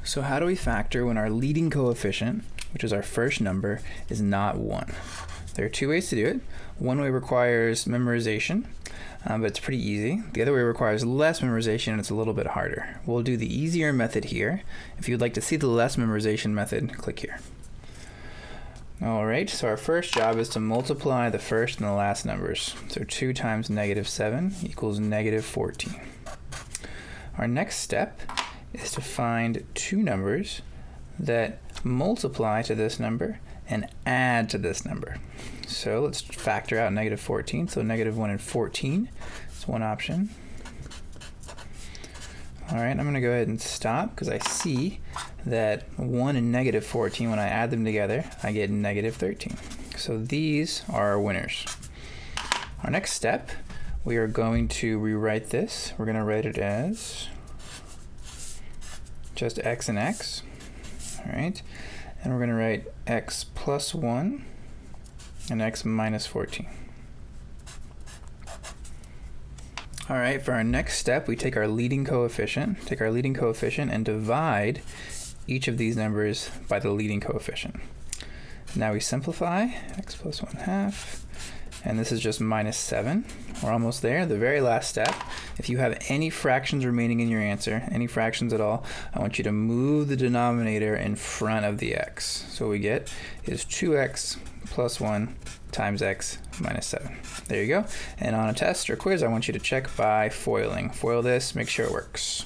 So how do we factor when our leading coefficient, which is our first number, is not 1? There are two ways to do it. One way requires memorization, but it's pretty easy. The other way requires less memorization, and it's a little bit harder. We'll do the easier method here. If you'd like to see the less memorization method, click here. Alright, so our first job is to multiply the first and the last numbers. So 2 times -7 equals -14. Our next step is to find two numbers that multiply to this number and add to this number. So let's factor out -14. So -1 and 14 is one option. All right, I'm going to go ahead and stop because I see that 1 and -14, when I add them together, I get -13. So these are our winners. Our next step, we are going to rewrite this. We're going to write it as just x and x. All right, and we're going to write x plus 1 and x minus 14. All right, for our next step, we take our leading coefficient, and divide each of these numbers by the leading coefficient. Now we simplify, x plus 1/2, and this is just -7. We're almost there, the very last step. If you have any fractions remaining in your answer, any fractions at all, I want you to move the denominator in front of the x. So what we get is 2x plus 1 times x minus 7. There you go. And on a test or quiz, I want you to check by foiling. Foil this, make sure it works.